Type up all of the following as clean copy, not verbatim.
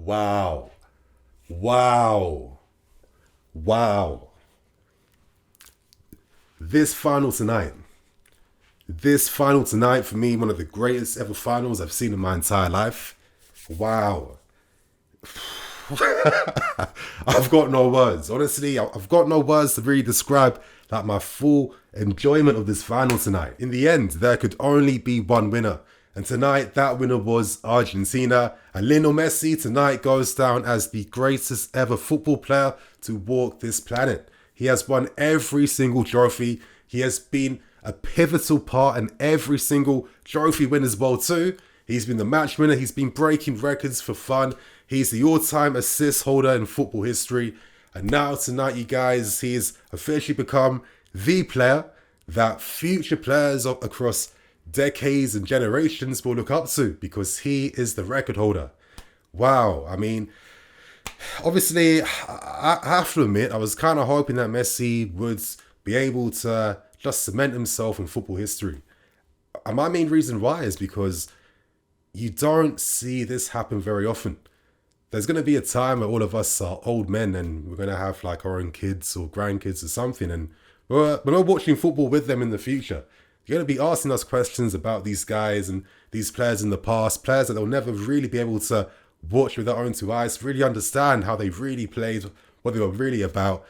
Wow. Wow. Wow. This final tonight. This final tonight, for me, one of the greatest ever finals I've seen in my entire life. Wow. I've got no words. Honestly, I've got no words to really describe like my full enjoyment of this final tonight. In the end, there could only be one winner. And tonight, that winner was Argentina. And Lionel Messi tonight goes down as the greatest ever football player to walk this planet. He has won every single trophy. He has been a pivotal part in every single trophy win as well too. He's been the match winner. He's been breaking records for fun. He's the all-time assist holder in football history. And now tonight, you guys, he's officially become the player that future players across decades and generations will look up to because he is the record holder. Wow. I mean, obviously, I have to admit, I was kind of hoping that Messi would be able to just cement himself in football history. And my main reason why is because you don't see this happen very often. There's going to be a time where all of us are old men and we're going to have like our own kids or grandkids or something. And we're not watching football with them in the future. You're going to be asking us questions about these guys and these players in the past, players that they'll never really be able to watch with their own two eyes, really understand how they really played, what they were really about.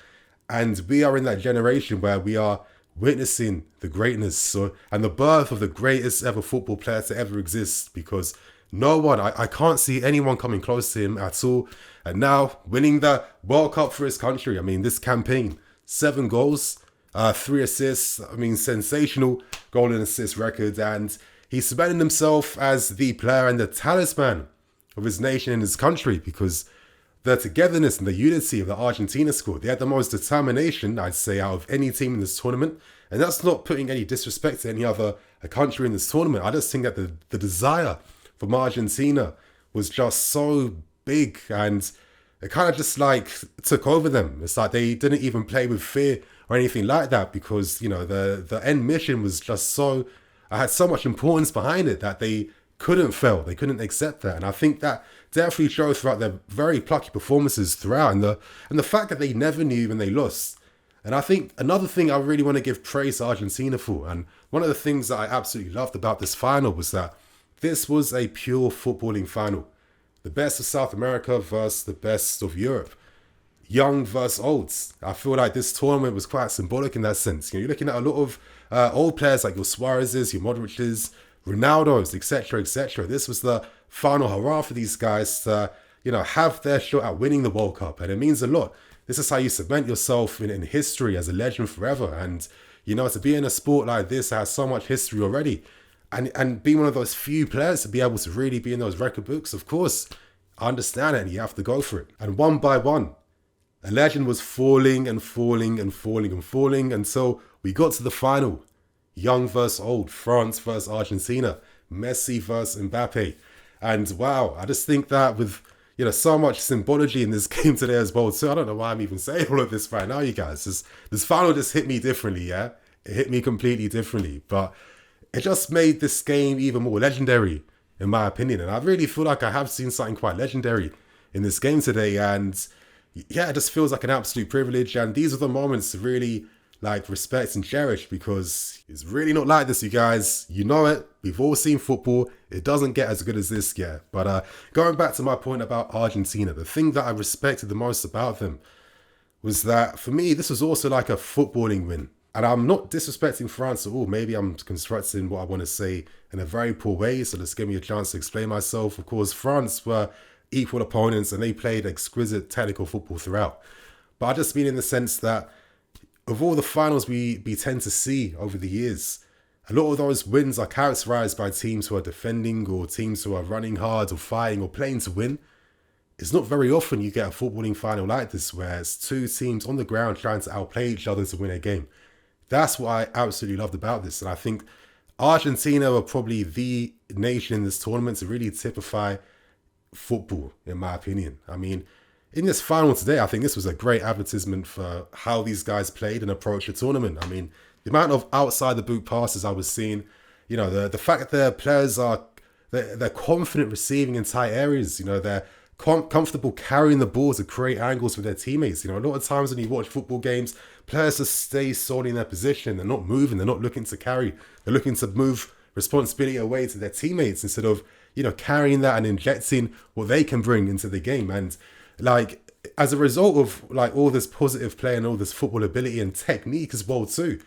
And we are in that generation where we are witnessing the greatness and the birth of the greatest ever football player to ever exist, because no one, I can't see anyone coming close to him at all. And now winning the World Cup for his country. I mean, this campaign, 7 goals, 3 assists. I mean, sensational goal and assist record. And he's cemented himself as the player and the talisman of his nation and his country, because the togetherness and the unity of the Argentina squad, they had the most determination, I'd say, out of any team in this tournament. And that's not putting any disrespect to any other country in this tournament. I just think that the desire from Argentina was just so big, and it kind of just like took over them. It's like they didn't even play with fear or anything like that, because, you know, the end mission was just so, I had so much importance behind it that they couldn't fail. They couldn't accept that. And I think that definitely showed throughout their very plucky performances throughout, and the fact that they never knew when they lost. And I think another thing I really want to give praise to Argentina for, and one of the things that I absolutely loved about this final, was that this was a pure footballing final. The best of South America versus the best of Europe. Young versus olds. I feel like this tournament was quite symbolic in that sense. You know, you're looking at a lot of old players like your Suarez's, your Modric's, Ronaldo's, etc., etc. This was the final hurrah for these guys to, you know, have their shot at winning the World Cup. And it means a lot. This is how you cement yourself in history as a legend forever. And, you know, to be in a sport like this that has so much history already, and be one of those few players to be able to really be in those record books, of course, I understand it, and you have to go for it. And one by one, a legend was falling and falling and falling and falling until we got to the final. Young versus old, France versus Argentina, Messi versus Mbappe. And wow, I just think that with, you know, so much symbology in this game today as well too. I don't know why I'm even saying all of this right now, you guys. This final just hit me differently, yeah? It hit me completely differently. But it just made this game even more legendary, in my opinion. And I really feel like I have seen something quite legendary in this game today. And yeah, it just feels like an absolute privilege. And these are the moments to really like respect and cherish, because it's really not like this, you guys. You know it. We've all seen football. It doesn't get as good as this yet. But going back to my point about Argentina, the thing that I respected the most about them was that, for me, this was also like a footballing win. And I'm not disrespecting France at all. Maybe I'm constructing what I want to say in a very poor way, so just give me a chance to explain myself. Of course, France were equal opponents and they played exquisite technical football throughout. But I just mean in the sense that of all the finals we tend to see over the years, a lot of those wins are characterized by teams who are defending, or teams who are running hard or fighting or playing to win. It's not very often you get a footballing final like this, where it's two teams on the ground trying to outplay each other to win a game. That's what I absolutely loved about this. And I think Argentina were probably the nation in this tournament to really typify football, in my opinion. I mean, in this final today, I think this was a great advertisement for how these guys played and approached the tournament. I mean, the amount of outside the boot passes I was seeing, you know, the fact that their players are, they're confident receiving in tight areas, you know, they're comfortable carrying the ball to create angles with their teammates. You know, a lot of times when you watch football games, players just stay solely in their position. They're not moving. They're not looking to carry. They're looking to move responsibility away to their teammates instead of, you know, carrying that and injecting what they can bring into the game. And like, as a result of like all this positive play and all this football ability and technique as well too,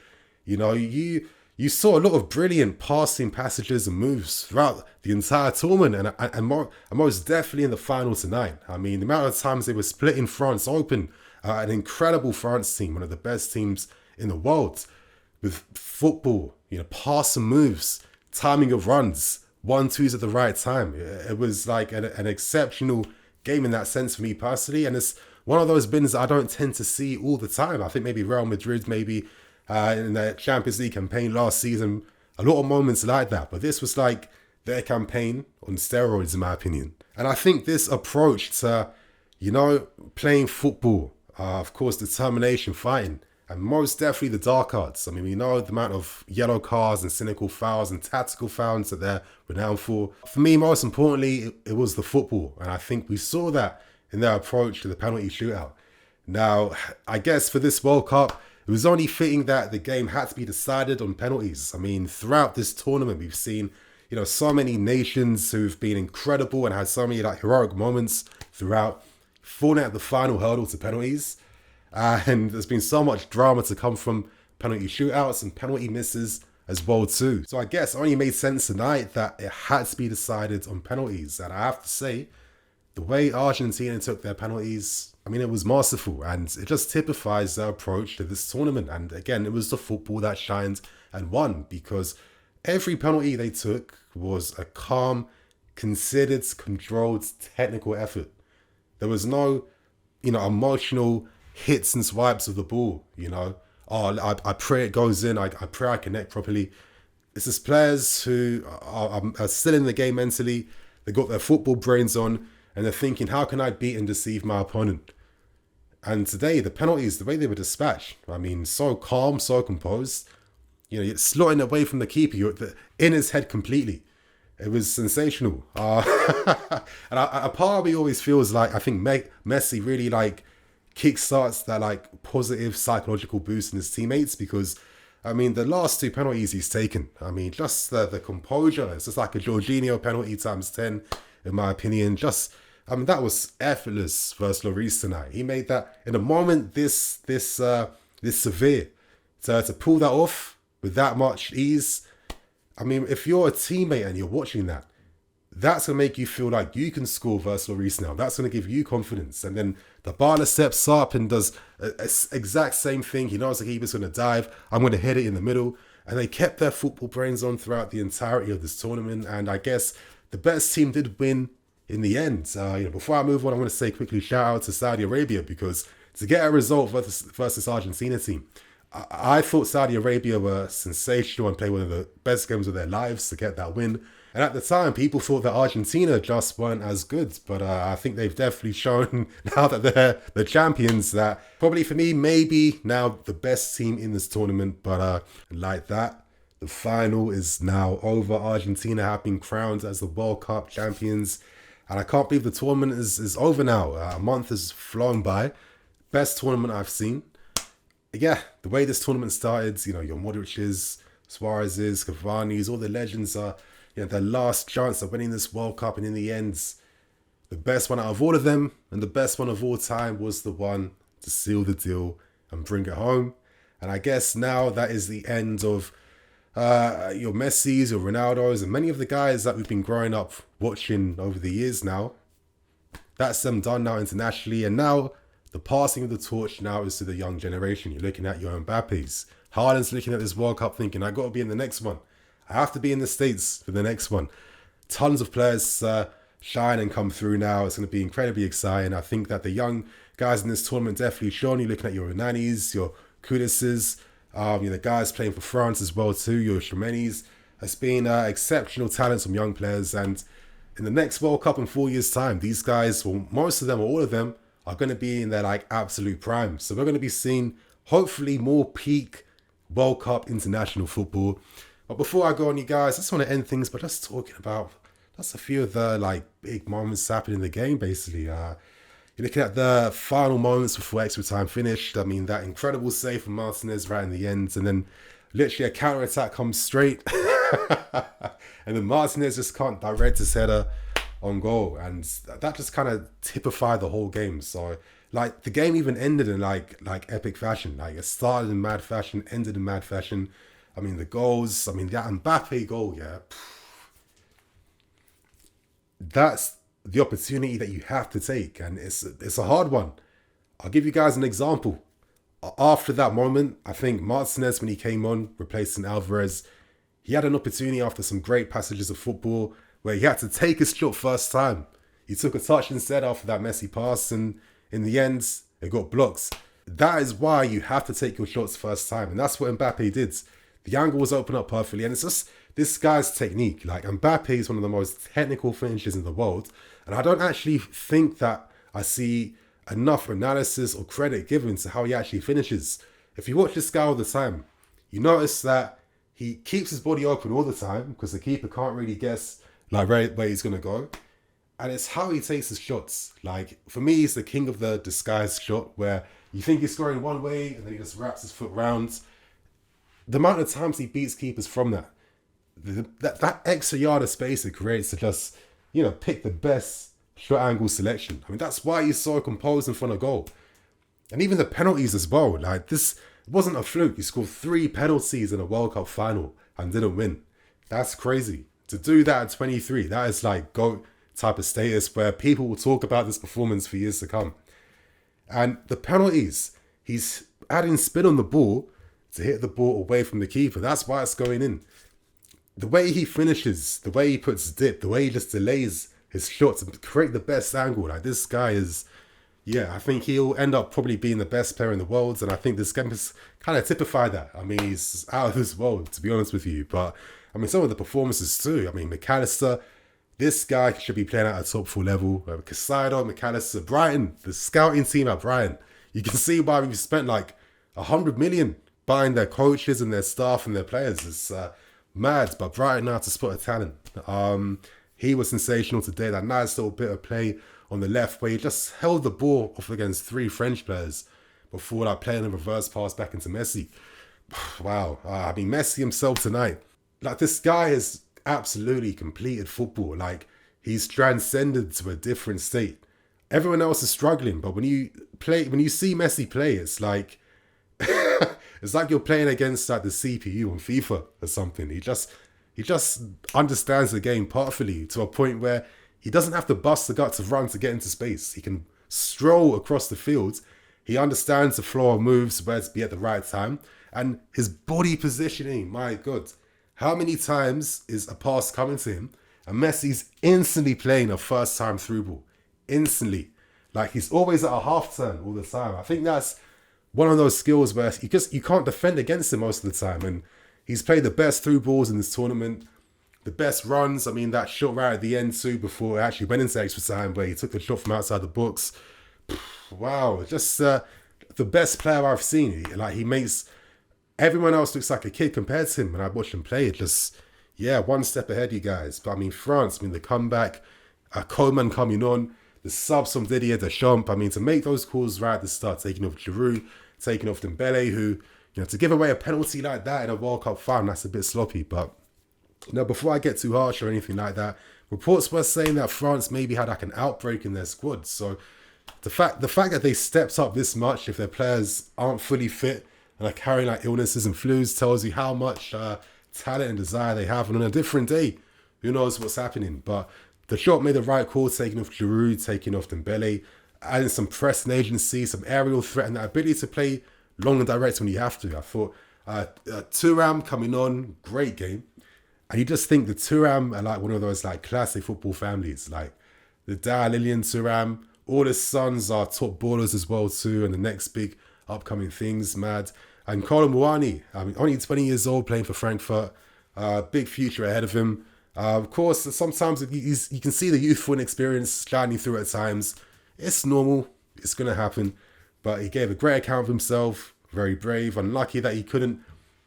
you know, you saw a lot of brilliant passing passages and moves throughout the entire tournament, and most definitely in the final tonight. I mean, the amount of times they were splitting France open, an incredible France team, one of the best teams in the world, with football, you know, passing moves, timing of runs, 1-2s at the right time. It was like an exceptional game in that sense for me personally, and it's one of those bins that I don't tend to see all the time. I think maybe Real Madrid, maybe in their Champions League campaign last season, a lot of moments like that. But this was like their campaign on steroids, in my opinion. And I think this approach to, you know, playing football, of course, determination, fighting, and most definitely the dark arts. I mean, we know the amount of yellow cards and cynical fouls and tactical fouls that they're renowned for. For me, most importantly, it was the football. And I think we saw that in their approach to the penalty shootout. Now, I guess for this World Cup, it was only fitting that the game had to be decided on penalties. I mean, throughout this tournament, we've seen, you know, so many nations who've been incredible and had so many like heroic moments throughout, falling at the final hurdle to penalties. And there's been so much drama to come from penalty shootouts and penalty misses as well too. So I guess it only made sense tonight that it had to be decided on penalties. And I have to say, the way Argentina took their penalties, I mean, it was masterful, and it just typifies their approach to this tournament. And again, it was the football that shined and won, because every penalty they took was a calm, considered, controlled, technical effort. There was no, you know, emotional hits and swipes of the ball, you know. Oh, I pray it goes in. I pray I connect properly. It's just players who are still in the game mentally. They got their football brains on, and they're thinking, how can I beat and deceive my opponent? And today, the penalties, the way they were dispatched, I mean, so calm, so composed. You know, you're slotting away from the keeper. You're in his head completely. It was sensational. And a part of me always feels like, I think Messi really like kickstarts that like positive psychological boost in his teammates, because I mean, the last two penalties he's taken, I mean, just the composure, it's just like a Jorginho penalty times 10, in my opinion. Just, I mean, that was effortless versus Lloris tonight. He made that in a moment this severe. So to pull that off with that much ease, I mean, if you're a teammate and you're watching that, that's going to make you feel like you can score versus Lloris now. That's going to give you confidence. And then the Barla steps up and does a exact same thing. He knows the keeper's going to dive. I'm going to hit it in the middle. And they kept their football brains on throughout the entirety of this tournament. And I guess the best team did win in the end. You know, before I move on, I want to say quickly shout out to Saudi Arabia, because to get a result versus Argentina team, I thought Saudi Arabia were sensational and played one of the best games of their lives to get that win. And at the time, people thought that Argentina just weren't as good. But I think they've definitely shown now that they're the champions that probably for me, maybe now the best team in this tournament. But like that, the final is now over. Argentina have been crowned as the World Cup champions. And I can't believe the tournament is over now. A month has flown by. Best tournament I've seen. Yeah, the way this tournament started, you know, your Modric's, Suarez's, Cavani's, all the legends are, you know, their last chance of winning this World Cup. And in the end, the best one out of all of them and the best one of all time was the one to seal the deal and bring it home. And I guess now that is the end of your Messi's, your Ronaldo's, and many of the guys that we've been growing up watching over the years now. That's them done now internationally. And now the passing of the torch now is to the young generation. You're looking at your Mbappe's. Haaland's looking at this World Cup thinking, I got to be in the next one. I have to be in the States for the next one. Tons of players shine and come through now. It's going to be incredibly exciting. I think that the young guys in this tournament definitely shown. You're looking at your Hernanis, your Kudises, you know, the guys playing for France as well too, your Shremenis. It's been exceptional talents from young players. And in the next World Cup in 4 years' time, these guys, well, most of them or all of them, are going to be in their like absolute prime. So we're going to be seeing hopefully more peak World Cup international football. But before I go on, you guys, I just want to end things by just talking about that's a few of the like big moments happening in the game. Basically, you're looking at the final moments before extra time finished. I mean, that incredible save from Martinez right in the end, and then literally a counter attack comes straight, and then Martinez just can't direct his header on goal, and that just kind of typified the whole game. So like the game even ended in like epic fashion. Like it started in mad fashion, ended in mad fashion. I mean the goals. I mean that Mbappe goal, yeah. That's the opportunity that you have to take, and it's a hard one. I'll give you guys an example. After that moment, I think Martinez, when he came on, replacing Alvarez, he had an opportunity after some great passages of football where he had to take his shot first time. He took a touch instead after that Messi pass, and in the end, it got blocked. That is why you have to take your shots first time, and that's what Mbappe did. The angle was opened up perfectly, and it's just this guy's technique. Like Mbappe is one of the most technical finishers in the world, and I don't actually think that I see enough analysis or credit given to how he actually finishes. If you watch this guy all the time, you notice that he keeps his body open all the time because the keeper can't really guess like where he's gonna go. And it's how he takes his shots. Like for me, he's the king of the disguised shot where you think he's scoring one way and then he just wraps his foot round. The amount of times he beats keepers from that, that extra yard of space it creates to just, pick the best short angle selection. I mean, that's why he's so composed in front of goal. And even the penalties as well. Like this wasn't a fluke. He scored 3 penalties in a World Cup final and didn't win. That's crazy. To do that at 23, that is like GOAT type of status where people will talk about this performance for years to come. And the penalties, he's adding spin on the ball to hit the ball away from the keeper. That's why it's going in. The way he finishes, the way he puts dip, the way he just delays his shot to create the best angle. Like this guy is, I think he'll end up probably being the best player in the world. And I think this game has kind of typified that. I mean, he's out of this world, to be honest with you. But I mean, some of the performances too. I mean, McAllister, this guy should be playing at a top 4 level. Casado, McAllister, Brighton, the scouting team at Brighton. You can see why we've spent like 100 million buying their coaches and their staff and their players. It's mad, but Brighton now to spot a talent. He was sensational today. That nice little bit of play on the left where he just held the ball off against 3 French players before like playing a reverse pass back into Messi. Wow. I mean, Messi himself tonight. Like this guy has absolutely completed football. Like he's transcended to a different state. Everyone else is struggling, but when you see Messi play, it's like it's like you're playing against like the CPU on FIFA or something. He just understands the game perfectly to a point where he doesn't have to bust the gut to run to get into space. He can stroll across the field. He understands the flow of moves, where to be at the right time, and his body positioning. My God, how many times is a pass coming to him and Messi's instantly playing a first time through ball? Instantly. Like he's always at a half turn all the time. I think that's one of those skills where you can't defend against him most of the time. And he's played the best through balls in this tournament, the best runs. I mean, that shot right at the end too before it actually went into extra time where he took the shot from outside the box. Wow, just the best player I've seen. Like he makes everyone else looks like a kid compared to him. When I watch him play, it just, one step ahead, you guys. But I mean, France, the comeback, Coman coming on, the subs from Didier Deschamps. I mean, to make those calls right at the start, taking off Giroud, taking off Dembele, who, to give away a penalty like that in a World Cup final, that's a bit sloppy. But, before I get too harsh or anything like that, reports were saying that France maybe had like an outbreak in their squad. So the fact that they stepped up this much, if their players aren't fully fit and are carrying like illnesses and flus, tells you how much talent and desire they have. And on a different day, who knows what's happening. But the shot made the right call, taking off Giroud, taking off Dembele, adding some pressing agency, some aerial threat, and the ability to play long and direct when you have to. I thought Thuram coming on, great game. And you just think the Thuram are like one of those like classic football families. Like the dad, Lilian Thuram, all his sons are top ballers as well too, and the next big upcoming things, mad. And Kolo Muani, only 20 years old, playing for Frankfurt, big future ahead of him. Of course, sometimes you can see the youthful inexperience shining through at times. It's normal. It's going to happen. But he gave a great account of himself. Very brave. Unlucky that he couldn't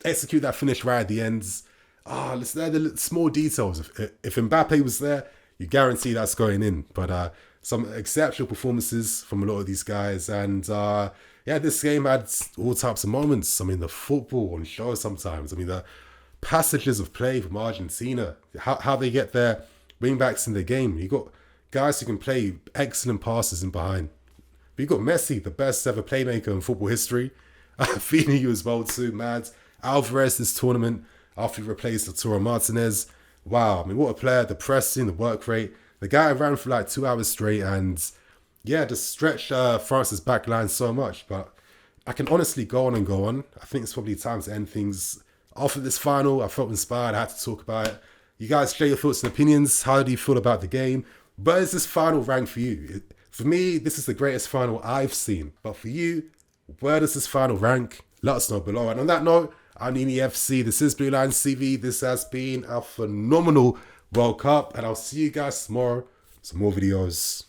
execute that finish right at the end. They're the small details. If Mbappe was there, you guarantee that's going in. But some exceptional performances from a lot of these guys. And yeah, this game had all types of moments. I mean, the football on show sometimes. I mean, the passages of play from Argentina, how they get their wing backs in the game. You got guys who can play excellent passes in behind. But you got Messi, the best ever playmaker in football history. Feeding you as well too, mad. Alvarez this tournament after he replaced Arturo Martinez. Wow, I mean, what a player. The pressing, the work rate. The guy ran for like 2 hours straight and yeah, just stretched France's back line so much. But I can honestly go on and go on. I think it's probably time to end things. After this final, I felt inspired. I had to talk about it. You guys share your thoughts and opinions. How do you feel about the game? Where is this final rank for you? For me, this is the greatest final I've seen. But for you, where does this final rank? Let us know below. And on that note, I'm Nini FC. This is Blue Line CV. This has been a phenomenal World Cup. And I'll see you guys tomorrow. Some more videos.